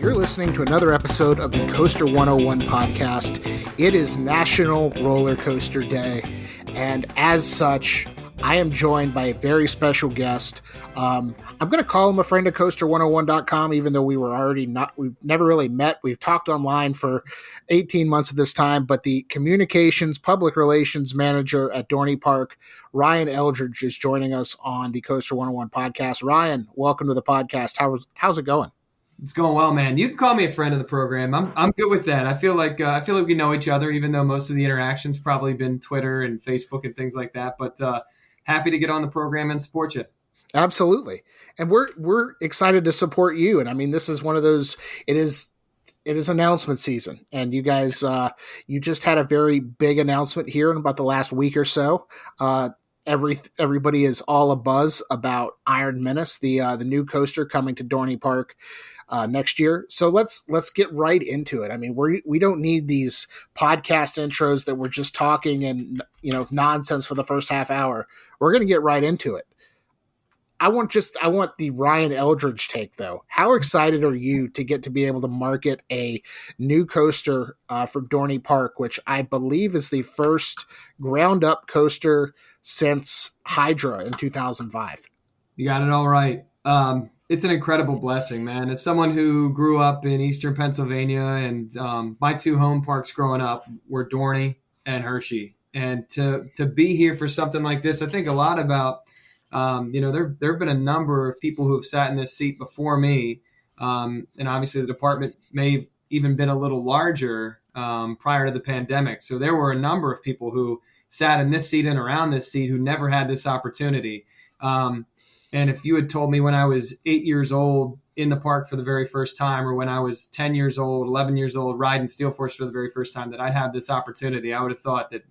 You're listening to another episode of the Coaster101 podcast. It is National Roller Coaster Day, and as such, I am joined by a very special guest. I'm going to call him a friend of Coaster101.com, even though we've never really met. We've talked online for 18 months at this time, but the communications, public relations manager at Dorney Park, Ryan Eldredge, is joining us on the Coaster101 podcast. Ryan, welcome to the podcast. How's it going? It's going well, man. You can call me a friend of the program. I'm good with that. I feel like we know each other, even though most of the interactions probably been Twitter and Facebook and things like that. But happy to get on the program and support you. Absolutely, and we're excited to support you. And I mean, this is one of those. It is announcement season, and you guys, you just had a very big announcement here in about the last week or so. Everybody is all abuzz about Iron Menace, the new coaster coming to Dorney Park next year. So let's get right into it. I mean, we don't need these podcast intros that we're just talking and nonsense for the first half hour. We're going to get right into it. I want the Ryan Eldredge take, though. How excited are you to get to be able to market a new coaster for Dorney Park, which I believe is the first ground up coaster since Hydra in 2005? You got it all right. It's an incredible blessing, man. As someone who grew up in Eastern Pennsylvania, and my two home parks growing up were Dorney and Hershey. And to be here for something like this, I think a lot about, there have been a number of people who have sat in this seat before me. And obviously the department may have even been a little larger prior to the pandemic. So there were a number of people who sat in this seat and around this seat who never had this opportunity. And if you had told me when I was 8 years old in the park for the very first time, or when I was 10 years old, 11 years old, riding Steel Force for the very first time, that I'd have this opportunity, I would have thought that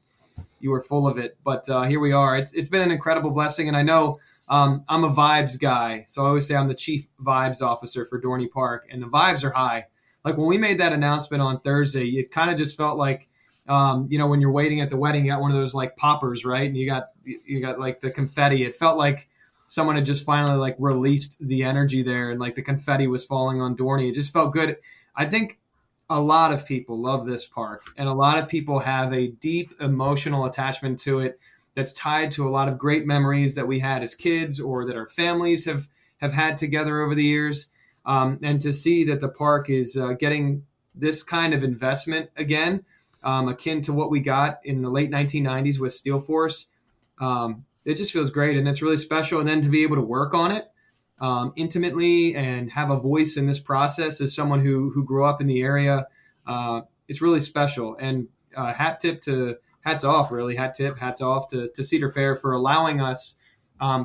you were full of it. But here we are. It's been an incredible blessing. And I know I'm a vibes guy. So I always say I'm the chief vibes officer for Dorney Park. And the vibes are high. Like when we made that announcement on Thursday, it kind of just felt like, when you're waiting at the wedding, you got one of those like poppers, right? And you got like the confetti. It felt like someone had just finally like released the energy there, and like the confetti was falling on Dorney. It just felt good. I think a lot of people love this park, and a lot of people have a deep emotional attachment to it that's tied to a lot of great memories that we had as kids, or that our families have had together over the years. And to see that the park is getting this kind of investment again, akin to what we got in the late 1990s with Steel Force, it just feels great, and it's really special. And then to be able to work on it intimately and have a voice in this process as someone who grew up in the area, it's really special. And hats off to Cedar Fair for allowing us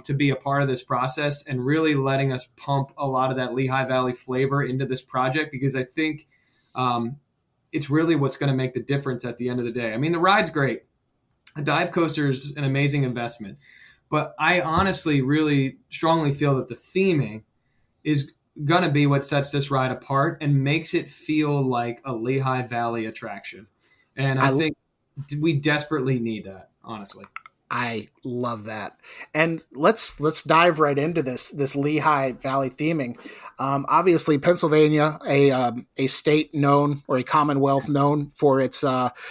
to be a part of this process and really letting us pump a lot of that Lehigh Valley flavor into this project, because I think it's really what's going to make the difference at the end of the day. I mean, the ride's great. A dive coaster is an amazing investment, but I honestly really strongly feel that the theming is going to be what sets this ride apart and makes it feel like a Lehigh Valley attraction. And I think we desperately need that, honestly. I love that. And let's dive right into this Lehigh Valley theming. Obviously, Pennsylvania, a state known, or a commonwealth known for its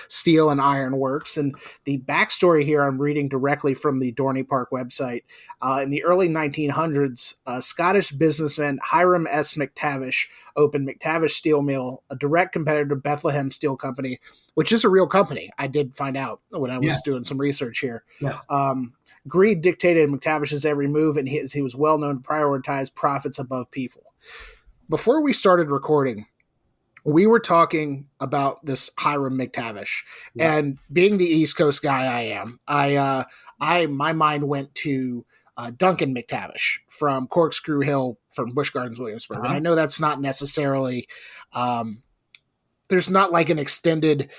steel and iron works. And the backstory here, I'm reading directly from the Dorney Park website. In the early 1900s, Scottish businessman Hiram S. McTavish opened McTavish Steel Mill, a direct competitor to Bethlehem Steel Company, which is a real company. I did find out when I was doing some research here. Yes. Greed dictated McTavish's every move, and he was well known to prioritize profits above people. Before we started recording, we were talking about this Hiram McTavish, and being the East Coast guy I am, my mind went to Duncan McTavish from Corkscrew Hill from Busch Gardens, Williamsburg. And I know that's not necessarily, there's not like an extended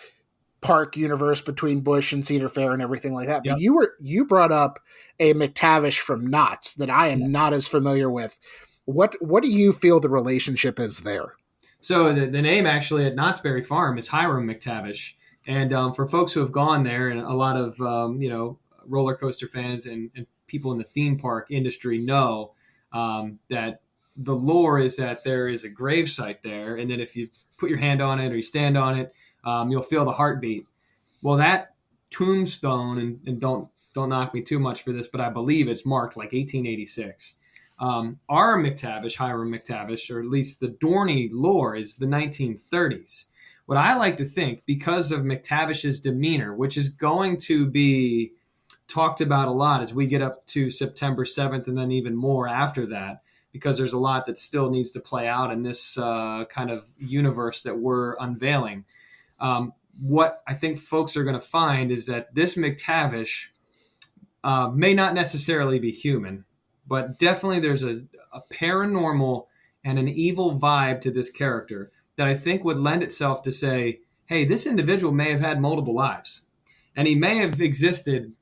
park universe between Busch and Cedar Fair and everything like that. But you brought up a McTavish from Knott's that I am not as familiar with. What do you feel the relationship is there? So the name actually at Knott's Berry Farm is Hiram McTavish. And for folks who have gone there, and a lot of, roller coaster fans and people in the theme park industry know that the lore is that there is a gravesite there, and then if you put your hand on it or you stand on it, you'll feel the heartbeat. Well, that tombstone, and don't knock me too much for this, but I believe it's marked like 1886. Our McTavish, Hiram McTavish, or at least the Dorney lore, is the 1930s. What I like to think, because of McTavish's demeanor, which is going to be talked about a lot as we get up to September 7th and then even more after that, because there's a lot that still needs to play out in this kind of universe that we're unveiling. What I think folks are going to find is that this McTavish may not necessarily be human, but definitely there's a paranormal and an evil vibe to this character that I think would lend itself to say, hey, this individual may have had multiple lives, and he may have existed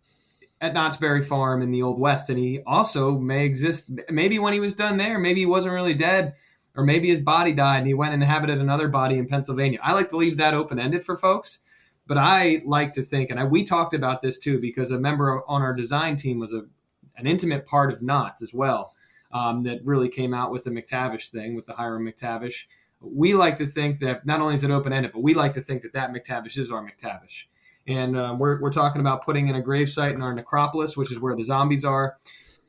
at Knott's Berry Farm in the Old West, and he also may exist maybe when he was done there, maybe he wasn't really dead, or maybe his body died and he went and inhabited another body in Pennsylvania. I like to leave that open-ended for folks, but I like to think, and we talked about this too, because a member on our design team was an intimate part of Knott's as well, that really came out with the McTavish thing, with the Hiram McTavish. We like to think that not only is it open-ended, but we like to think that that McTavish is our McTavish. And we're talking about putting in a gravesite in our necropolis, which is where the zombies are.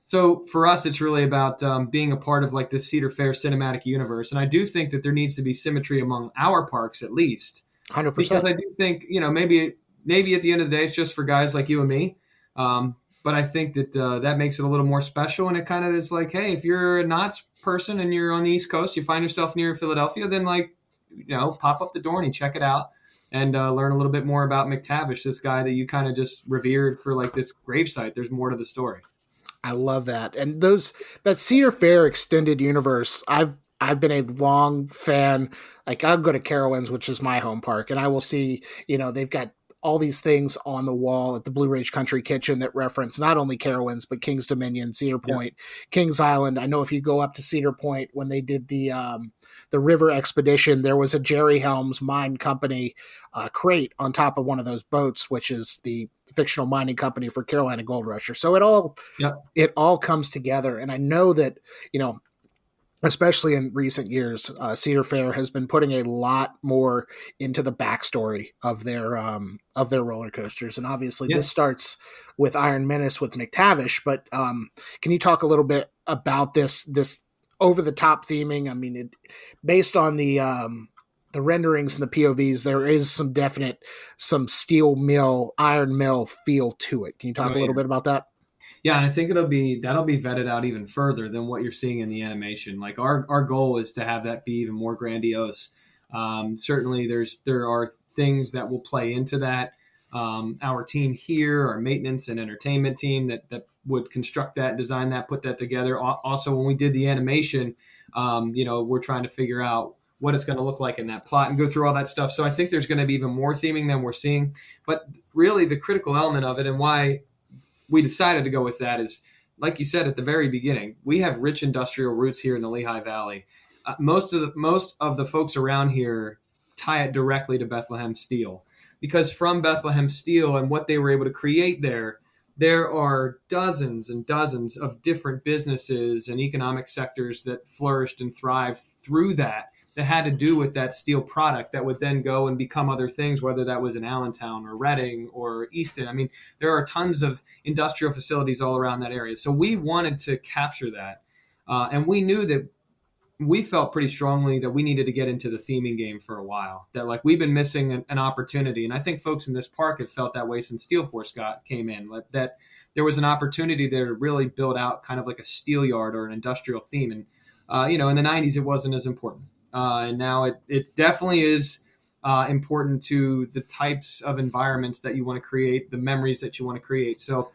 So for us, it's really about being a part of like this Cedar Fair cinematic universe. And I do think that there needs to be symmetry among our parks at least. 100%. Because I do think, maybe at the end of the day, it's just for guys like you and me. But I think that that makes it a little more special. And it kind of is like, hey, if you're a Knott's person and you're on the East Coast, you find yourself near Philadelphia, then pop up the Dorney, check it out, and learn a little bit more about McTavish, this guy that you kind of just revered for like this gravesite. There's more to the story. I love that. And that Cedar Fair extended universe, I've been a long fan. Like, I'll go to Carowinds, which is my home park, and I will see, they've got all these things on the wall at the Blue Ridge Country Kitchen that reference not only Carowinds, but King's Dominion, Cedar Point, Kings Island. I know if you go up to Cedar Point, when they did the river expedition, there was a Jerry Helms Mine Company crate on top of one of those boats, which is the fictional mining company for Carolina Gold Rusher. So it all comes together. And I know that, especially in recent years, Cedar Fair has been putting a lot more into the backstory of their roller coasters. And obviously this starts with Iron Menace with McTavish, but can you talk a little bit about this over the top theming? I mean, based on the renderings and the POVs, there is some steel mill, iron mill feel to it. Can you talk a little bit about that? Yeah, and I think that'll be vetted out even further than what you're seeing in the animation. Like our goal is to have that be even more grandiose. Certainly, there are things that will play into that. Our team here, our maintenance and entertainment team that would construct that, design that, put that together. Also, when we did the animation, we're trying to figure out what it's going to look like in that plot and go through all that stuff. So I think there's going to be even more theming than we're seeing. But really, the critical element of it and why we decided to go with that is, like you said at the very beginning, we have rich industrial roots here in the Lehigh Valley. Most of the folks around here tie it directly to Bethlehem Steel, because from Bethlehem Steel and what they were able to create there are dozens and dozens of different businesses and economic sectors that flourished and thrived through that had to do with that steel product that would then go and become other things, whether that was in Allentown or Reading or Easton. I mean, there are tons of industrial facilities all around that area. So we wanted to capture that. And we knew that we felt pretty strongly that we needed to get into the theming game for a while, that like we've been missing an opportunity. And I think folks in this park have felt that way since Steel Force came in, that there was an opportunity there to really build out kind of like a steel yard or an industrial theme. And, in the 90s, it wasn't as important. And now it definitely is important to the types of environments that you want to create, the memories that you want to create. So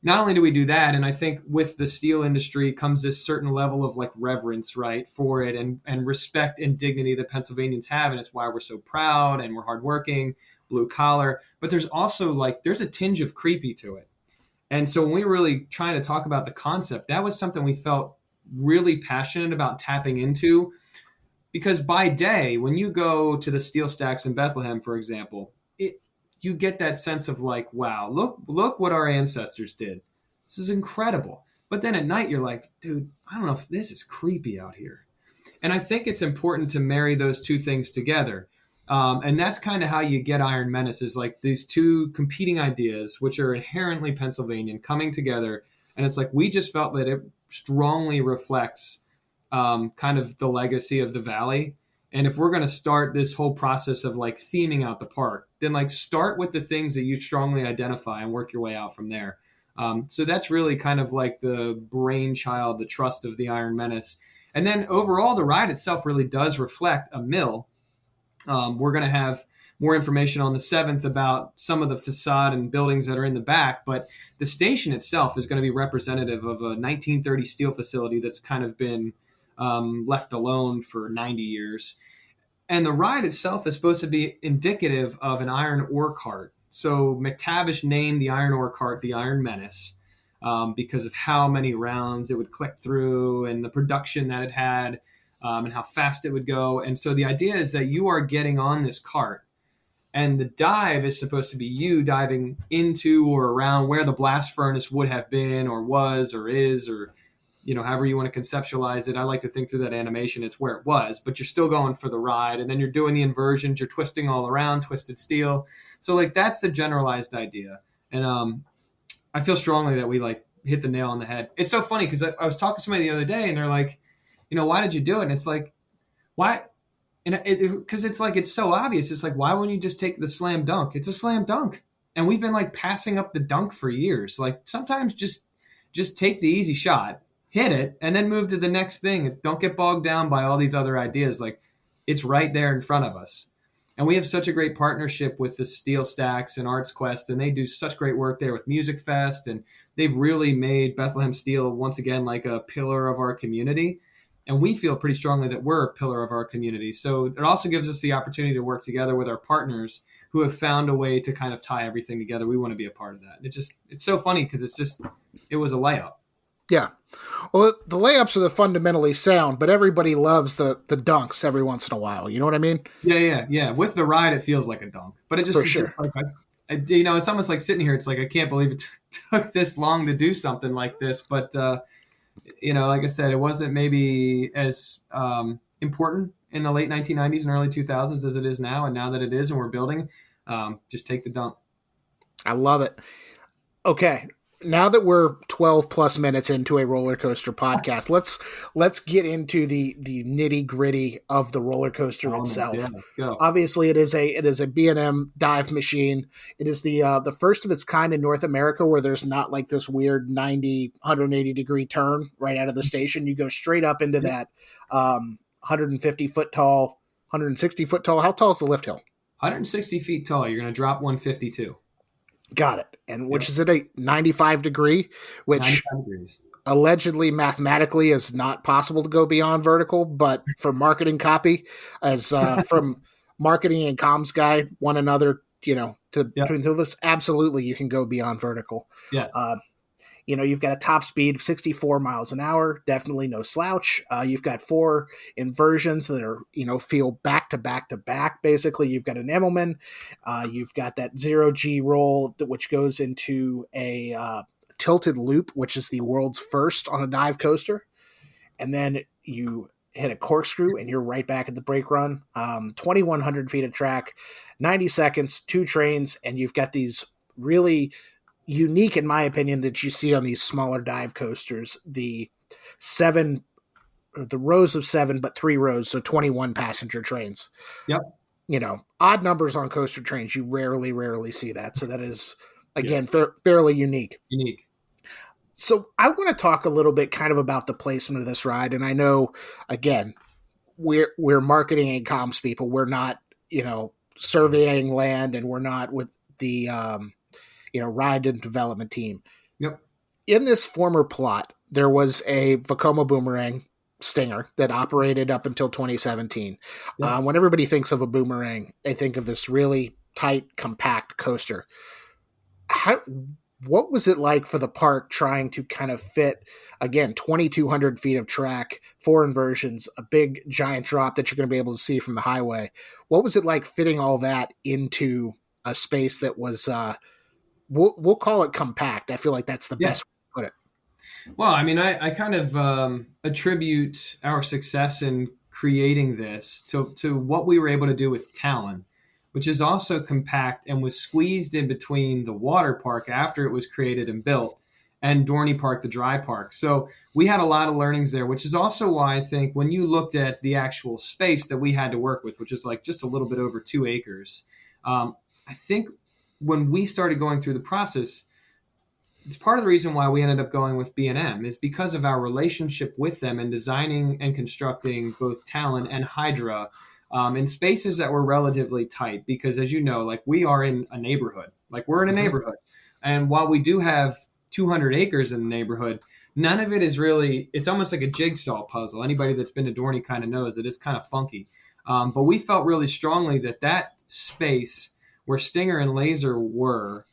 not only do we do that, and I think with the steel industry comes this certain level of like reverence, right, for it and respect and dignity that Pennsylvanians have. And it's why we're so proud and we're hardworking, blue collar. But there's also there's a tinge of creepy to it. And so when we were really trying to talk about the concept, that was something we felt really passionate about tapping into. Because by day, when you go to the steel stacks in Bethlehem, for example, you get that sense of like, wow, look what our ancestors did. This is incredible. But then at night you're like, dude, I don't know if this is creepy out here. And I think it's important to marry those two things together. And that's kind of how you get Iron Menace, is like these two competing ideas, which are inherently Pennsylvanian, coming together. And it's like, we just felt that it strongly reflects kind of the legacy of the Valley. And if we're going to start this whole process of like theming out the park, then like start with the things that you strongly identify and work your way out from there. So that's really kind of like the brainchild, the trust of the Iron Menace. And then overall, the ride itself really does reflect a mill. We're going to have more information on the 7th about some of the facade and buildings that are in the back, but the station itself is going to be representative of a 1930 steel facility that's kind of been left alone for 90 years. And the ride itself is supposed to be indicative of an iron ore cart. So McTavish named the iron ore cart the Iron Menace because of how many rounds it would click through and the production that it had and how fast it would go. And so the idea is that you are getting on this cart, and the dive is supposed to be you diving into or around where the blast furnace would have been or was or is, or however you want to conceptualize it. I like to think through that animation, it's where it was, but you're still going for the ride, and then you're doing the inversions, you're twisting all around, twisted steel. So like that's the generalized idea. And I feel strongly that we like hit the nail on the head. It's so funny because I was talking to somebody the other day, and they're like, why did you do it? And it's like, why? And because it's like, it's so obvious. It's like, why wouldn't you just take the slam dunk? It's a slam dunk. And we've been like passing up the dunk for years. Like sometimes just take the easy shot, hit it, and then move to the next thing. Don't get bogged down by all these other ideas. Like it's right there in front of us. And we have such a great partnership with the Steel Stacks and Arts Quest, and they do such great work there with Music Fest. And they've really made Bethlehem Steel once again like a pillar of our community. And we feel pretty strongly that we're a pillar of our community. So it also gives us the opportunity to work together with our partners who have found a way to kind of tie everything together. We want to be a part of that. It's so funny because it was a layup. Yeah. Well, the layups are the fundamentally sound, but everybody loves the dunks every once in a while. You know what I mean? Yeah. With the ride, it feels like a dunk, but it just, for sure. Like, it's almost like sitting here. It's like, I can't believe it took this long to do something like this, but, like I said, it wasn't maybe as important in the late 1990s and early 2000s as it is now. And now that it is and we're building, just take the dunk. I love it. Okay. Now that we're 12 plus minutes into a roller coaster podcast, let's get into the nitty gritty of the roller coaster itself. Yeah, obviously, it is a B&M dive machine. It is the first of its kind in North America where there's not like this weird 180 degree turn right out of the station. You go straight up into that 150 foot tall, 160 foot tall. How tall is the lift hill? 160 feet tall. You're going to drop 152. Got it. And which is at a 95 degree, which allegedly mathematically is not possible to go beyond vertical, but for marketing copy, as from marketing and comms guy, one another, between two of us, absolutely you can go beyond vertical. Yes. You've got a top speed of 64 miles an hour, definitely no slouch. You've got 4 inversions that are, feel back to back to back. Basically, you've got an Immelman. You've got that 0G roll, which goes into a tilted loop, which is the world's first on a dive coaster. And then you hit a corkscrew and you're right back at the brake run. 2,100 feet of track, 90 seconds, 2 trains, and you've got these really unique, in my opinion, that you see on these smaller dive coasters, the rows of 7, but 3 rows, so 21 passenger trains. Yep. Odd numbers on coaster trains, you rarely see that. So that is, again, fairly unique. So I want to talk a little bit kind of about the placement of this ride. And I know, again, we're marketing and comms people. We're not, surveying land, and we're not with the, ride and development team. Yep. In this former plot, there was a Vekoma Boomerang Stinger that operated up until 2017. Yep. When everybody thinks of a boomerang, they think of this really tight, compact coaster. What was it like for the park trying to kind of fit, again, 2,200 feet of track, 4 inversions, a big giant drop that you're going to be able to see from the highway? What was it like fitting all that into a space that was we'll call it compact. I feel like that's the Yeah. best way to put it. Well, I mean, I kind of attribute our success in creating this to what we were able to do with Talon, which is also compact and was squeezed in between the water park after it was created and built and Dorney Park, the dry park. So we had a lot of learnings there, which is also why I think when you looked at the actual space that we had to work with, which is like just a little bit over 2 acres, I think when we started going through the process, it's part of the reason why we ended up going with B&M is because of our relationship with them and designing and constructing both Talon and Hydra in spaces that were relatively tight. Because as you know, like we are in a neighborhood, like we're in a neighborhood, and while we do have 200 acres in the neighborhood, none of it is really. It's almost like a jigsaw puzzle. Anybody that's been to Dorney kind of knows that it's kind of funky. But we felt really strongly that that space where Stinger and Laser were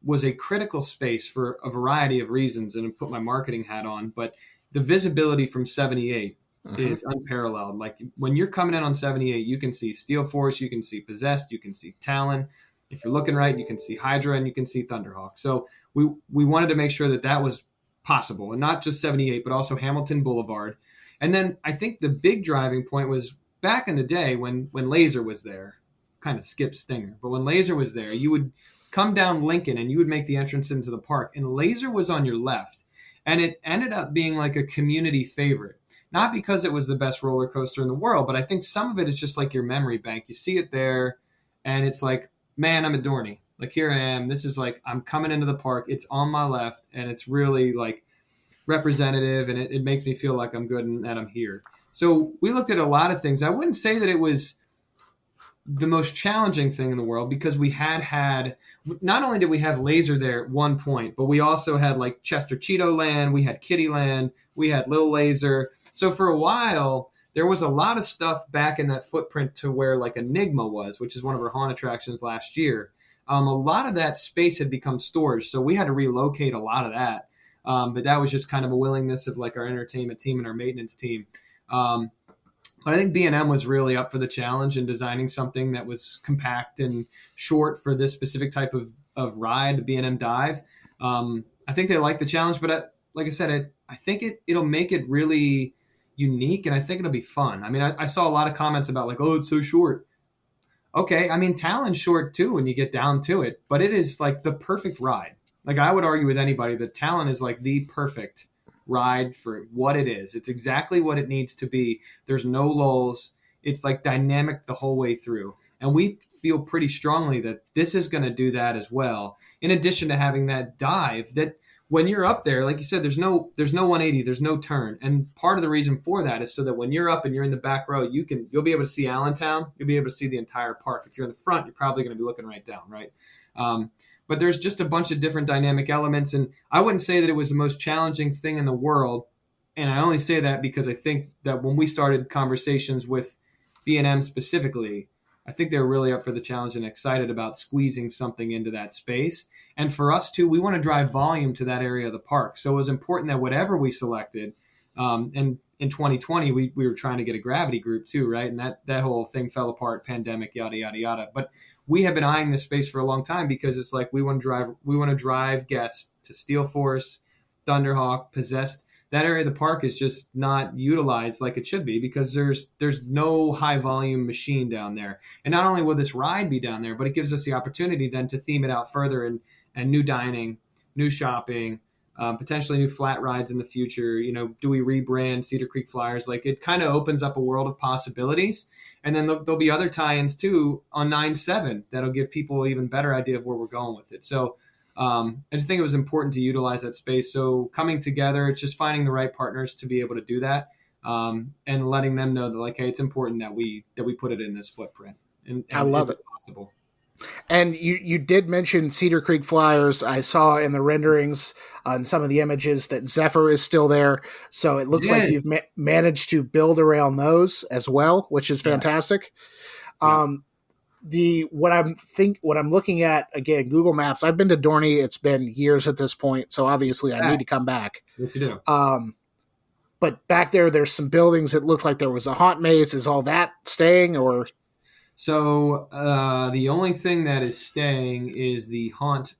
was a critical space for a variety of reasons, and I put my marketing hat on. But the visibility from 78 is unparalleled. Like when you're coming in on 78, you can see Steel Force, you can see Possessed, you can see Talon. If you're looking right, you can see Hydra and you can see Thunderhawk. So we wanted to make sure that that was possible, and not just 78, but also Hamilton Boulevard. And then I think the big driving point was back in the day when Laser was there. Kind of skip Stinger, but when Laser was there, you would come down Lincoln and you would make the entrance into the park, and Laser was on your left, and it ended up being like a community favorite, not because it was the best roller coaster in the world, but I think some of it is just like your memory bank. You see it there and it's like, man, I'm at Dorney, like here I am, this is like I'm coming into the park, it's on my left, and it's really like representative, and it makes me feel like I'm good and that I'm here. So we looked at a lot of things. I wouldn't say that it was the most challenging thing in the world, because we had not only did we have Laser there at one point, but we also had like Chester Cheeto Land, we had Kitty Land, we had Lil Laser. So for a while there was a lot of stuff back in that footprint to where like Enigma was, which is one of our haunt attractions last year. A lot of that space had become storage, so we had to relocate a lot of that. But that was just kind of a willingness of like our entertainment team and our maintenance team. But I think B&M was really up for the challenge in designing something that was compact and short for this specific type of ride, the B&M Dive. I think they like the challenge, but like I said, I think it'll make it really unique, and I think it'll be fun. I mean, I saw a lot of comments about like, oh, it's so short. Okay, I mean, Talon's short too when you get down to it, but it is like the perfect ride. Like I would argue with anybody that Talon is like the perfect ride for what it is. It's exactly what it needs to be. There's no lulls. It's like dynamic the whole way through. And we feel pretty strongly that this is going to do that as well. In addition to having that dive that when you're up there, like you said, there's no 180, there's no turn. And part of the reason for that is so that when you're up and you're in the back row, you'll be able to see Allentown. You'll be able to see the entire park. If you're in the front, you're probably going to be looking right down, right? But there's just a bunch of different dynamic elements. And I wouldn't say that it was the most challenging thing in the world. And I only say that because I think that when we started conversations with B&M specifically, I think they were really up for the challenge and excited about squeezing something into that space. And for us too, we want to drive volume to that area of the park. So it was important that whatever we selected, and in 2020, we were trying to get a gravity group too, right? And that whole thing fell apart, pandemic, yada, yada, yada. But we have been eyeing this space for a long time because it's like we want to drive guests to Steel Force, Thunderhawk, Possessed. That area of the park is just not utilized like it should be because there's no high volume machine down there. And not only will this ride be down there, but it gives us the opportunity then to theme it out further and new dining, new shopping, potentially new flat rides in the future. You know, do we rebrand Cedar Creek Flyers? Like it kind of opens up a world of possibilities. And then there'll be other tie-ins too on 9/7 that'll give people an even better idea of where we're going with it. So I just think it was important to utilize that space. So coming together, it's just finding the right partners to be able to do that, and letting them know that like, hey, it's important that we put it in this footprint. And I love it. Possible. And you did mention Cedar Creek Flyers. I saw in the renderings on some of the images that Zephyr is still there. So it looks like you've managed to build around those as well, which is fantastic. Yeah. What I'm looking at again, Google Maps. I've been to Dorney. It's been years at this point, so obviously I need to come back. Yes, you do. But back there's some buildings that look like there was a haunt maze. Is all that staying or? So the only thing that is staying is the haunt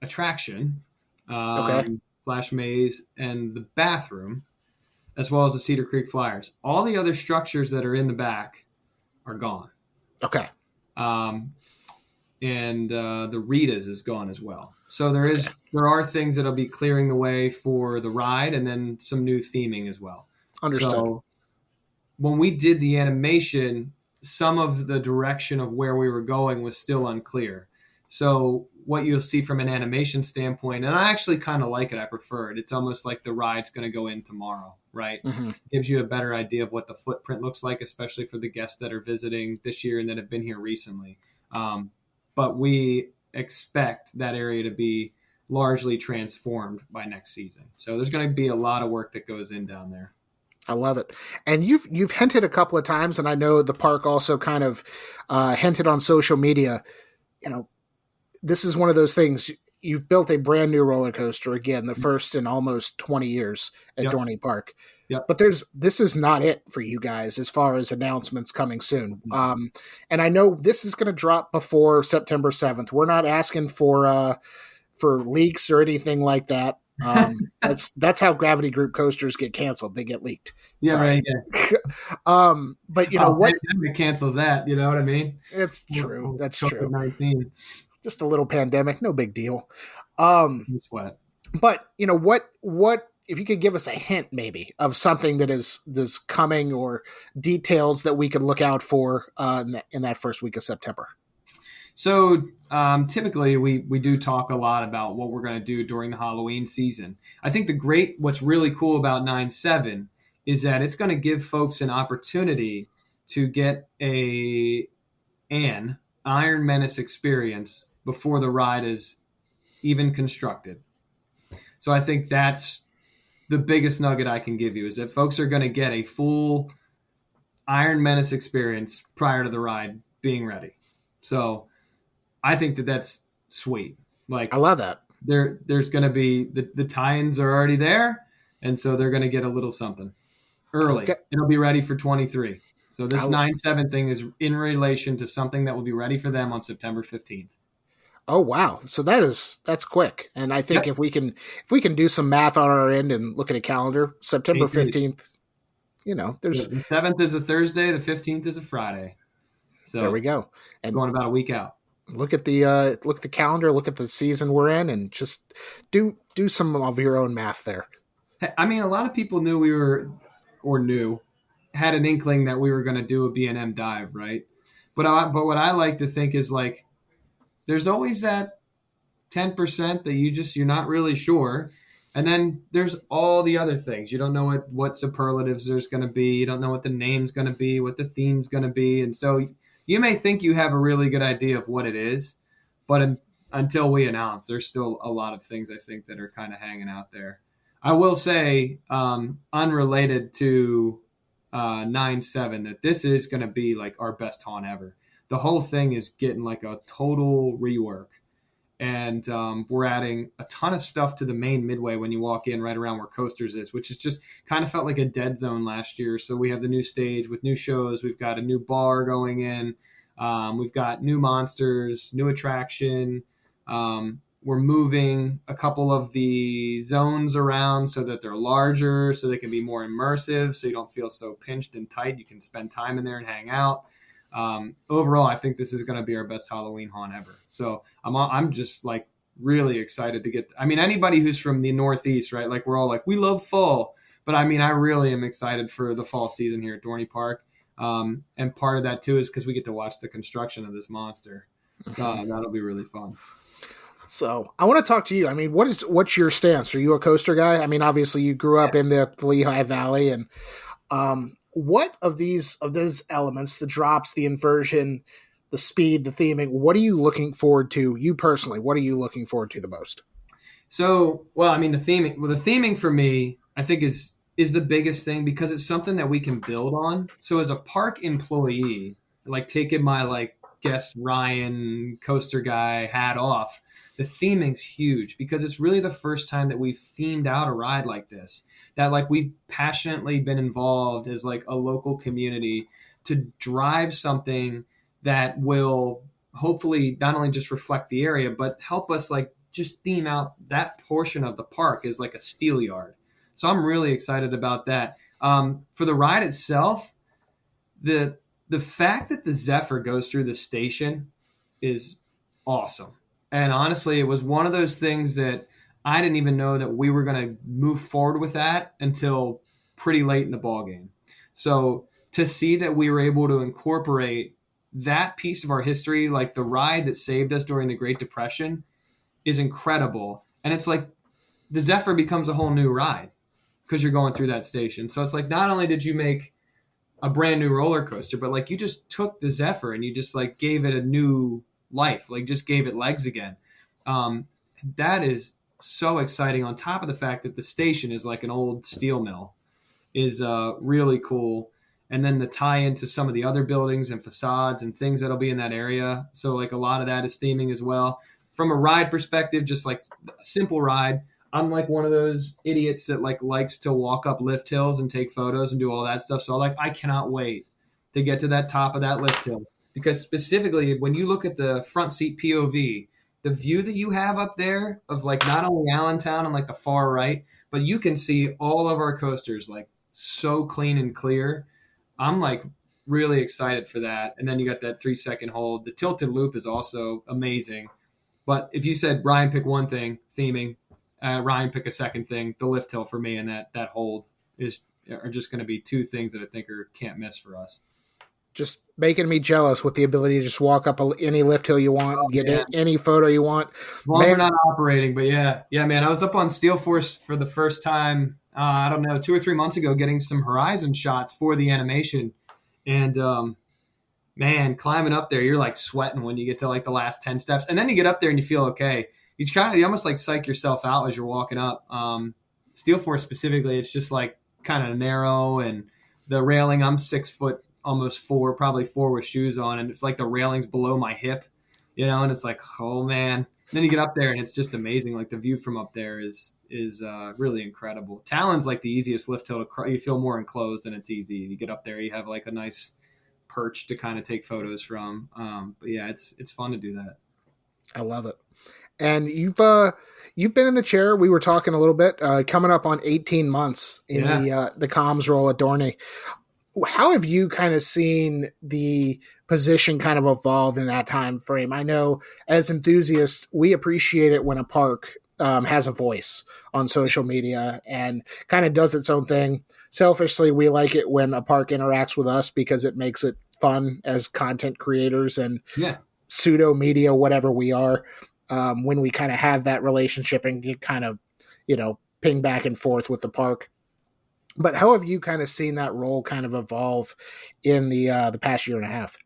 attraction Okay. slash maze and the bathroom, as well as the Cedar Creek Flyers. All the other structures that are in the back are gone. Okay. Um, and the Rita's is gone as well. So Okay. there are things that'll be clearing the way for the ride, and then some new theming as well. Understood. So when we did the animation, some of the direction of where we were going was still unclear. So what you'll see from an animation standpoint, and I actually kind of like it. I prefer it. It's almost like the ride's going to go in tomorrow, right? Hmm. Gives you a better idea of what the footprint looks like, especially for the guests that are visiting this year and that have been here recently. But we expect that area to be largely transformed by next season. So there's going to be a lot of work that goes in down there. I love it. And you've hinted a couple of times, and I know the park also kind of hinted on social media. You know, this is one of those things. You've built a brand new roller coaster again, the first in almost 20 years at Yep. Dorney Park. Yep. But this is not it for you guys as far as announcements coming soon. No. And I know this is going to drop before September 7th. We're not asking for leaks or anything like that. That's how Gravity Group coasters get canceled. They get leaked. Yeah, Sorry. right. Yeah. But you know what? Pandemic cancels that. You know what I mean? It's true. That's true. COVID-19. Just a little pandemic, no big deal. Um, Sweat. but you know what? If you could give us a hint, maybe of something that is coming or details that we could look out for in that first week of September. So typically we do talk a lot about what we're going to do during the Halloween season. I think what's really cool about 9/7 is that it's going to give folks an opportunity to get an Iron Menace experience before the ride is even constructed. So I think that's the biggest nugget I can give you is that folks are going to get a full Iron Menace experience prior to the ride being ready. So I think that that's sweet. I Like love that. there's going to be the tie-ins are already there, and so they're going to get a little something early. Okay. It'll be ready for 23. So this I, 9/7 thing is in relation to something that will be ready for them on September 15th. oh wow! So that's quick. And I think Yep, if we can do some math on our end and look at a calendar, September 8 days. 15th. You know, there's The 7th is a Thursday. The 15th is a Friday. there we So go. And going about a week out. look at the calendar, look at the season we're in, and just do some of your own math there. I mean, a lot of people knew we were, or knew, had an inkling that we were going to do a B&M dive, right? But what I like to think is like, there's always that 10% that you're not really sure. And then there's all the other things. You don't know what superlatives there's going to be. You don't know what the name's going to be, what the theme's going to be. And so you may think you have a really good idea of what it is, but until we announce, there's still a lot of things I think that are kind of hanging out there. I will say, unrelated to 9/7, that this is going to be like our best haunt ever. The whole thing is getting like a total rework, and we're adding a ton of stuff to the main midway when you walk in right around where Coasters is, which is just kind of felt like a dead zone last year. So we have the new stage with new shows. We've got a new bar going in. We've got new monsters, new attraction. We're moving a couple of the zones around so that they're larger, so they can be more immersive, so you don't feel so pinched and tight. You can spend time in there and hang out. Overall, I think this is going to be our best Halloween haunt ever. So I'm just like really excited to get. I mean, anybody who's from the Northeast, right? Like we're all like, we love fall, but I mean, I really am excited for the fall season here at Dorney Park. And part of that too is because we get to watch the construction of this monster. That'll be really fun. So I want to talk to you. I mean, what's your stance? Are you a coaster guy? I mean, obviously you grew up in the Lehigh Valley, and what of these elements, the drops, the inversion, the speed, the theming, what are you looking forward to? You personally, what are you looking forward to the most? So, well, I mean, the theming for me, I think is the biggest thing because it's something that we can build on. So, as a park employee, like taking my like guest Ryan coaster guy hat off, the theming's huge because it's really the first time that we've themed out a ride like this. That like we've passionately been involved as like a local community to drive something that will hopefully not only just reflect the area, but help us like just theme out that portion of the park as like a steel yard. So I'm really excited about that. For the ride itself, the the fact that the Zephyr goes through the station is awesome. And honestly, it was one of those things that I didn't even know that we were going to move forward with that until pretty late in the ball game. So to see that we were able to incorporate that piece of our history, like the ride that saved us during the Great Depression, is incredible. And it's like the Zephyr becomes a whole new ride because you're going through that station. So it's like not only did you make a brand new roller coaster, but like you just took the Zephyr and you just like gave it a new life, like just gave it legs again. Um, that is so exciting. On top of the fact that the station is like an old steel mill, is really cool. And then the tie into some of the other buildings and facades and things that'll be in that area. So like a lot of that is theming as well. From a ride perspective, just like a simple ride. I'm like one of those idiots that like likes to walk up lift hills and take photos and do all that stuff. So like I cannot wait to get to that top of that lift hill, because specifically when you look at the front seat POV, the view that you have up there of like not only Allentown and like the far right, but you can see all of our coasters like so clean and clear. I'm like really excited for that. And then you got that 3-second hold. The tilted loop is also amazing. But if you said Ryan pick one thing, theming, Ryan pick a second thing, the lift hill for me and that hold are just going to be two things that I think can't miss for us. Just making me jealous with the ability to just walk up any lift hill you want, get any photo you want. As long as we're not operating, but yeah, man. I was up on Steel Force for the first time, I don't know, 2 or 3 months ago, getting some horizon shots for the animation. And man, climbing up there, you're like sweating when you get to like the last 10 steps. And then you get up there and you feel okay. You almost like psych yourself out as you're walking up. Steel Force specifically, it's just like kind of narrow, and the railing, I'm 6 foot, almost 4, probably 4 with shoes on, and it's like the railing's below my hip, and it's like, oh man. And then you get up there and it's just amazing. Like the view from up there is really incredible. Talon's like the easiest lift hill to you feel more enclosed and it's easy. You get up there, you have like a nice perch to kind of take photos from. But yeah, it's fun to do that. I love it. And you've been in the chair. We were talking a little bit, coming up on 18 months in the comms role at Dorney. How have you kind of seen the position kind of evolve in that time frame? I know as enthusiasts, we appreciate it when a park has a voice on social media and kind of does its own thing. Selfishly, we like it when a park interacts with us because it makes it fun as content creators and pseudo media, whatever we are, when we kind of have that relationship and get kind of, ping back and forth with the park. But how have you kind of seen that role kind of evolve in the past year and a half?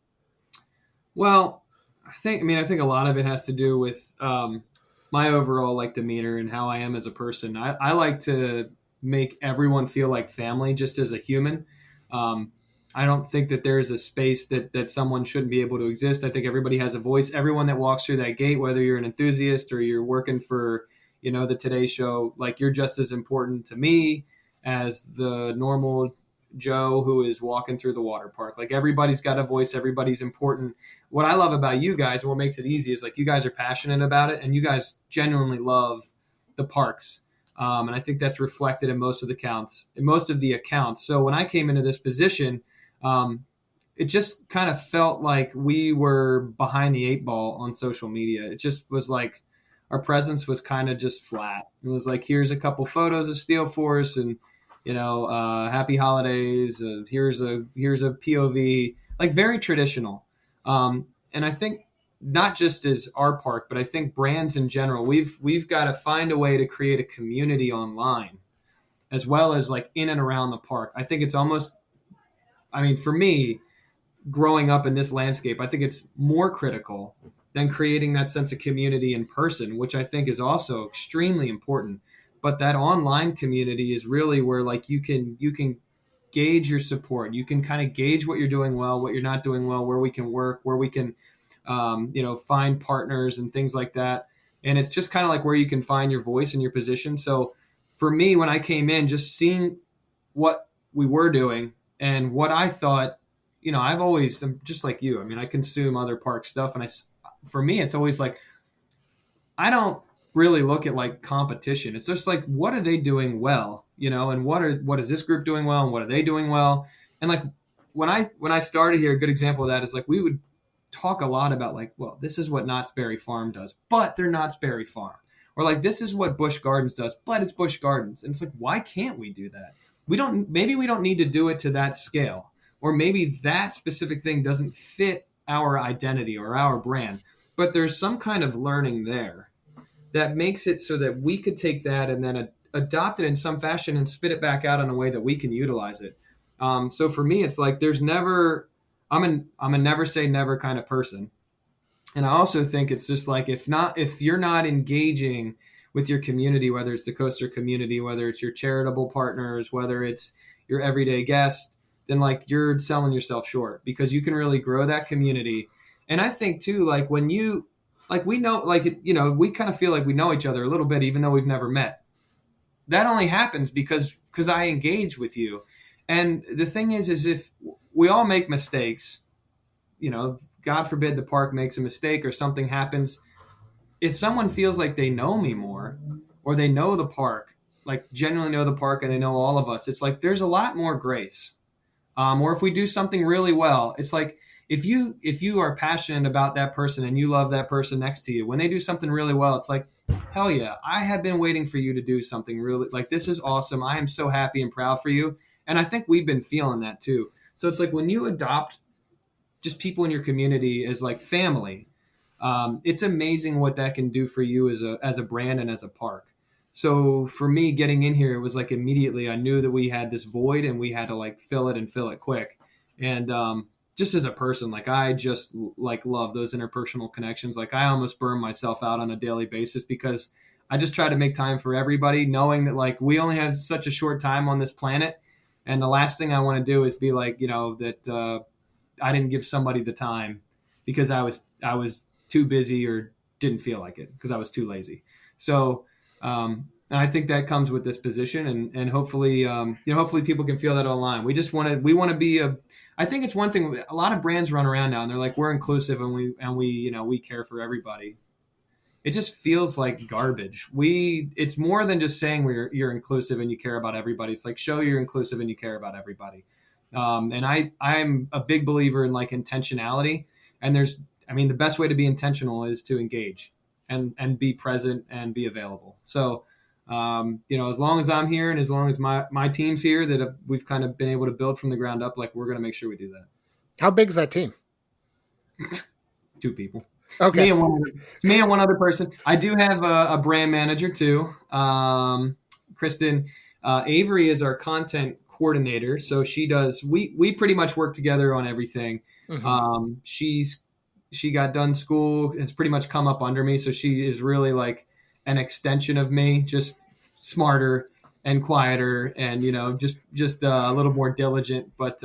Well, I think a lot of it has to do with my overall like demeanor and how I am as a person. I like to make everyone feel like family just as a human. I don't think that there's a space that someone shouldn't be able to exist. I think everybody has a voice. Everyone that walks through that gate, whether you're an enthusiast or you're working for, the Today Show, like you're just as important to me as the normal Joe who is walking through the water park. Like everybody's got a voice. Everybody's important. What I love about you guys and what makes it easy is like you guys are passionate about it and you guys genuinely love the parks. And I think that's reflected in most of the accounts. So when I came into this position, it just kind of felt like we were behind the 8 ball on social media. It just was like our presence was kind of just flat. It was like, here's a couple photos of Steel Force and, happy holidays. Here's a POV, like very traditional. And I think not just as our park, but I think brands in general, we've got to find a way to create a community online as well as like in and around the park. I think it's almost, for me, growing up in this landscape, I think it's more critical than creating that sense of community in person, which I think is also extremely important. But that online community is really where like you can gauge your support. You can kind of gauge what you're doing well, what you're not doing well, where we can work, where we can, find partners and things like that. And it's just kind of like where you can find your voice and your position. So for me, when I came in, just seeing what we were doing and what I thought I've always, I'm just like you. I mean, I consume other park stuff, and for me, it's always like I don't really look at like competition. It's just like what are they doing well, and what is this group doing well, and what are they doing well, and like when I started here, a good example of that is like we would talk a lot about like, well, this is what Knott's Berry Farm does, but they're Knott's Berry Farm, or like this is what Busch Gardens does, but it's Busch Gardens, and it's like why can't we do that? Maybe we don't need to do it to that scale, or maybe that specific thing doesn't fit our identity or our brand, but there's some kind of learning there that makes it so that we could take that and then adopt it in some fashion and spit it back out in a way that we can utilize it. So for me, it's like there's never. I'm a never say never kind of person, and I also think it's just like if you're not engaging with your community, whether it's the coaster community, whether it's your charitable partners, whether it's your everyday guest, then like you're selling yourself short because you can really grow that community. And I think too, like when you like we know like we kind of feel like we know each other a little bit even though we've never met. That only happens because I engage with you. And the thing is if we all make mistakes, God forbid the park makes a mistake or something happens. If someone feels like they know me more or they know the park, like genuinely know the park and they know all of us, it's like there's a lot more grace. Or if we do something really well, it's like if you are passionate about that person and you love that person next to you, when they do something really well, it's like, hell yeah, I have been waiting for you to do something really like this is awesome. I am so happy and proud for you. And I think we've been feeling that too. So it's like when you adopt just people in your community as like family, it's amazing what that can do for you as a brand and as a park. So for me getting in here, it was like immediately I knew that we had this void and we had to like fill it and fill it quick. And just as a person, like I just like love those interpersonal connections. Like I almost burn myself out on a daily basis because I just try to make time for everybody, knowing that like we only have such a short time on this planet. And the last thing I want to do is be like, that I didn't give somebody the time because I was too busy or didn't feel like it because I was too lazy. So, and I think that comes with this position, and hopefully, hopefully people can feel that online. We want to be I think it's one thing. A lot of brands run around now and they're like, we're inclusive and we care for everybody. It just feels like garbage. It's more than just saying you're inclusive and you care about everybody. It's like show you're inclusive and you care about everybody. And I'm a big believer in like intentionality. And the best way to be intentional is to engage and be present and be available. So, as long as I'm here and as long as my team's here that we've kind of been able to build from the ground up, like we're going to make sure we do that. How big is that team? 2 people. Okay. It's me and one other person. I do have a brand manager too. Kristen Avery is our content coordinator. So she does, we pretty much work together on everything. Mm-hmm. She got done school, has pretty much come up under me. So she is really like an extension of me, just smarter and quieter and, just a little more diligent. But,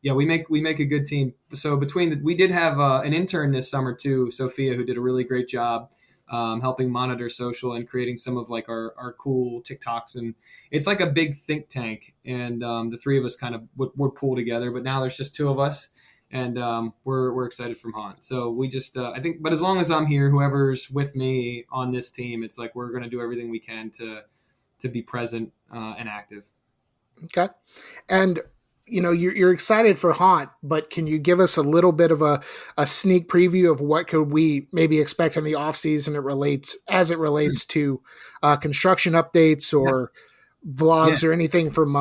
yeah, we make a good team. So we did have an intern this summer too, Sophia, who did a really great job helping monitor social and creating some of like our cool TikToks. And it's like a big think tank. And the 3 of us kind of would pull together. But now there's just 2 of us, and we're excited from Haunt. So we just I think, but as long as I'm here, whoever's with me on this team, it's like we're going to do everything we can to be present and active. Okay, and you're excited for Haunt, but can you give us a little bit of a sneak preview of what could we maybe expect in the off season? It relates to construction updates or vlogs or anything from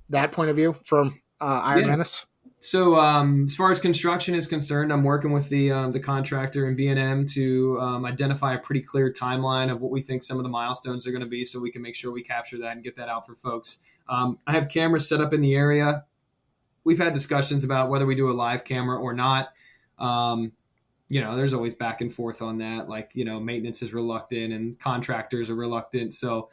that point of view from Iron Menace. So as far as construction is concerned, I'm working with the contractor and B&M to identify a pretty clear timeline of what we think some of the milestones are going to be, so we can make sure we capture that and get that out for folks. I have cameras set up in the area. We've had discussions about whether we do a live camera or not. There's always back and forth on that. Like, maintenance is reluctant and contractors are reluctant. So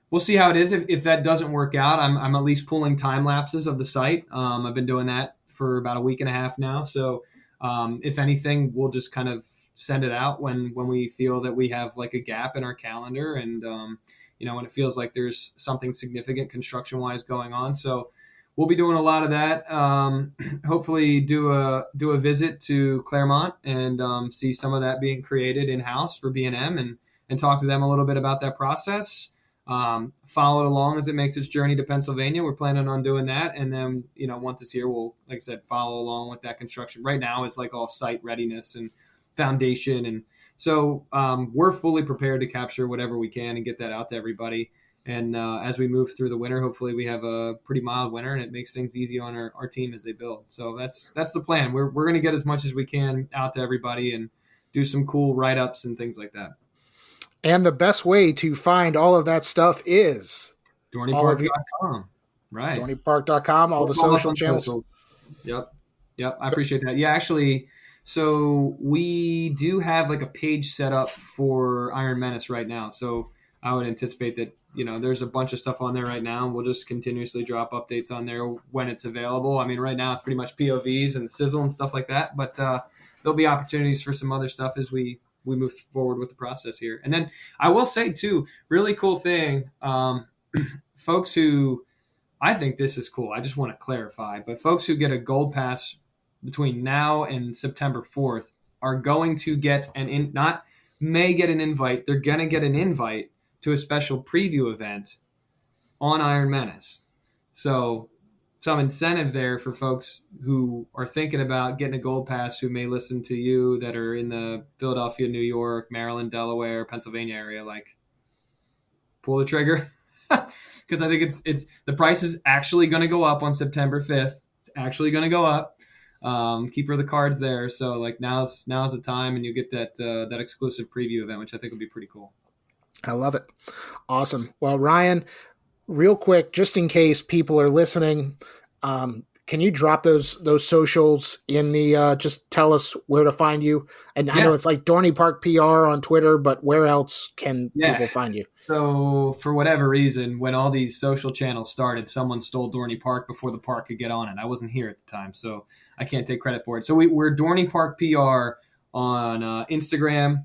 we'll see how it is. If that doesn't work out, I'm at least pulling time lapses of the site. I've been doing that for about a week and a half now. So if anything, we'll just kind of send it out when we feel that we have like a gap in our calendar and, when it feels like there's something significant construction wise going on. So we'll be doing a lot of that. Hopefully, do a visit to Claremont and see some of that being created in house for B&M and talk to them a little bit about that process. Follow it along as it makes its journey to Pennsylvania. We're planning on doing that, and then once it's here, we'll, like I said, follow along with that construction. Right now, it's like all site readiness and foundation, and so we're fully prepared to capture whatever we can and get that out to everybody. And as we move through the winter, hopefully we have a pretty mild winter, and it makes things easy on our team as they build. So that's the plan. We're going to get as much as we can out to everybody and do some cool write-ups and things like that. And the best way to find all of that stuff is DorneyPark.com. Right. DorneyPark.com, all the social channels. Socials. Yep. I appreciate that. Yeah, actually, so we do have like a page set up for Iron Menace right now. So I would anticipate that, there's a bunch of stuff on there right now. We'll just continuously drop updates on there when it's available. I mean, right now it's pretty much POVs and sizzle and stuff like that, but there'll be opportunities for some other stuff as we move forward with the process here. And then I will say too, really cool thing, folks who, I think this is cool. I just want to clarify, but folks who get a gold pass between now and September 4th are going to get may get an invite. They're going to get an invite to a special preview event on Iron Menace. So some incentive there for folks who are thinking about getting a gold pass, who may listen to you, that are in the Philadelphia, New York, Maryland, Delaware, Pennsylvania area, like pull the trigger. Because I think it's the price is actually going to go up on September 5th. It's actually going to go up. Keep the cards there. So like now's the time, and you get that exclusive preview event, which I think will be pretty cool. I love it. Awesome. Well, Ryan, real quick, just in case people are listening, can you drop those socials in the, just tell us where to find you? And I know it's like Dorney Park PR on Twitter, but where else can people find you? So for whatever reason, when all these social channels started, someone stole Dorney Park before the park could get on it. I wasn't here at the time, so I can't take credit for it. So we're Dorney Park PR on Instagram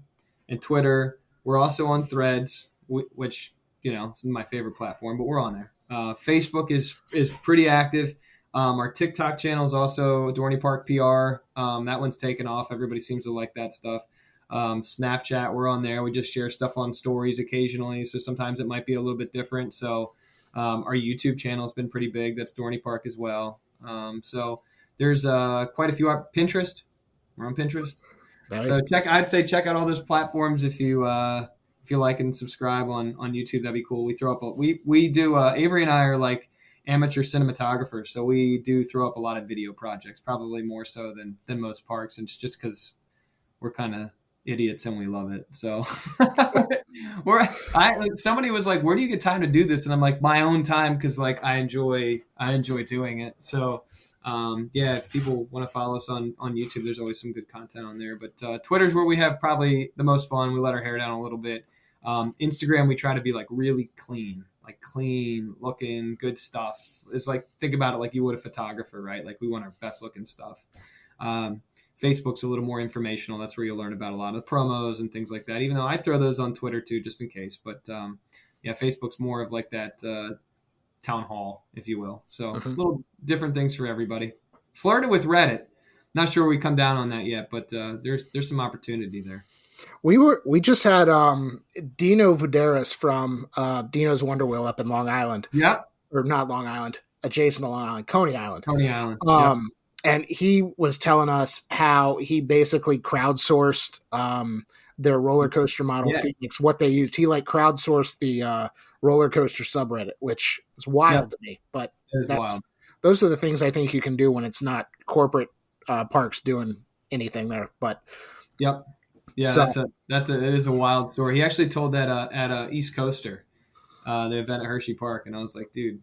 and Twitter. We're also on Threads, which, it's my favorite platform, but we're on there. Facebook is pretty active. Our TikTok channel is also Dorney Park PR. That one's taken off. Everybody seems to like that stuff. Snapchat, we're on there. We just share stuff on stories occasionally, so sometimes it might be a little bit different. So our YouTube channel has been pretty big. That's Dorney Park as well. So there's quite a few. Pinterest, we're on Pinterest. So I'd say check out all those platforms if you like and subscribe on YouTube. That'd be cool. We throw up we do Avery and I are like amateur cinematographers, so we do throw up a lot of video projects, probably more so than most parks, and it's just because we're kind of idiots and we love it. So somebody was like, where do you get time to do this? And I'm like, my own time, because like I enjoy doing it. So if people want to follow us on YouTube, there's always some good content on there. But Twitter's where we have probably the most fun. We let our hair down a little bit. Instagram, we try to be like really clean looking, good stuff. It's like, think about it like you would a photographer, right? Like we want our best looking stuff. Facebook's a little more informational. That's where you'll learn about a lot of promos and things like that, even though I throw those on Twitter too, just in case. But Facebook's more of like that town hall, if you will. So little different things for everybody. Flirted with Reddit. Not sure we come down on that yet, but there's some opportunity there. We just had Dino Vuderis from Dino's Wonder Wheel up in Long Island. Yeah. Or not Long Island, adjacent to Long Island, Coney Island. And he was telling us how he basically crowdsourced their roller coaster model Phoenix, what they used. He like crowdsourced the roller coaster subreddit, which is wild to me. But those are the things I think you can do when it's not corporate parks doing anything there. But it is a wild story. He actually told that at East Coaster, the event at Hershey Park, and I was like, dude.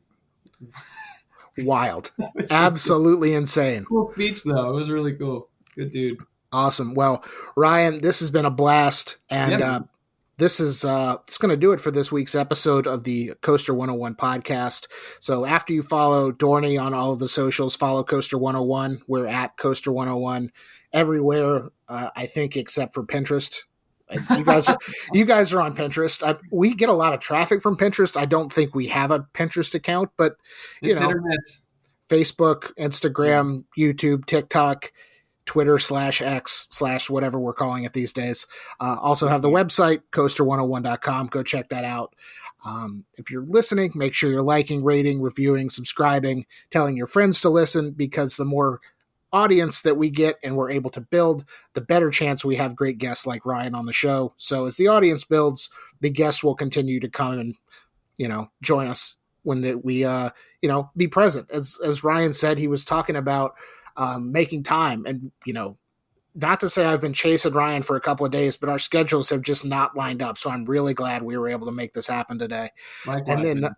Wild. Absolutely insane. Cool speech, though. It was really cool. Good dude. Awesome. Well, Ryan, this has been a blast. And this is it's going to do it for this week's episode of the Coaster101 podcast. So after you follow Dorney on all of the socials, follow Coaster101. We're at Coaster101 everywhere, I think, except for Pinterest. You guys are on Pinterest. We get a lot of traffic from Pinterest. I don't think we have a Pinterest account, but Facebook, Instagram, YouTube, TikTok, Twitter /X/ whatever we're calling it these days. Also have the website, Coaster101.com. Go check that out. If you're listening, make sure you're liking, rating, reviewing, subscribing, telling your friends to listen, because the more audience that we get and we're able to build, the better chance we have great guests like Ryan on the show. So as the audience builds, the guests will continue to come and, join us when we, be present. As Ryan said, he was talking about making time, and, not to say I've been chasing Ryan for a couple of days, but our schedules have just not lined up. So I'm really glad we were able to make this happen today. Likewise, and then, man.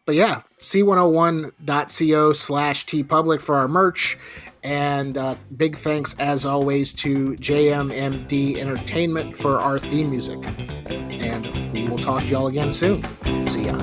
but yeah, c101.co/tpublic for our merch. And big thanks, as always, to JMMD Entertainment for our theme music. And we will talk to y'all again soon. See ya.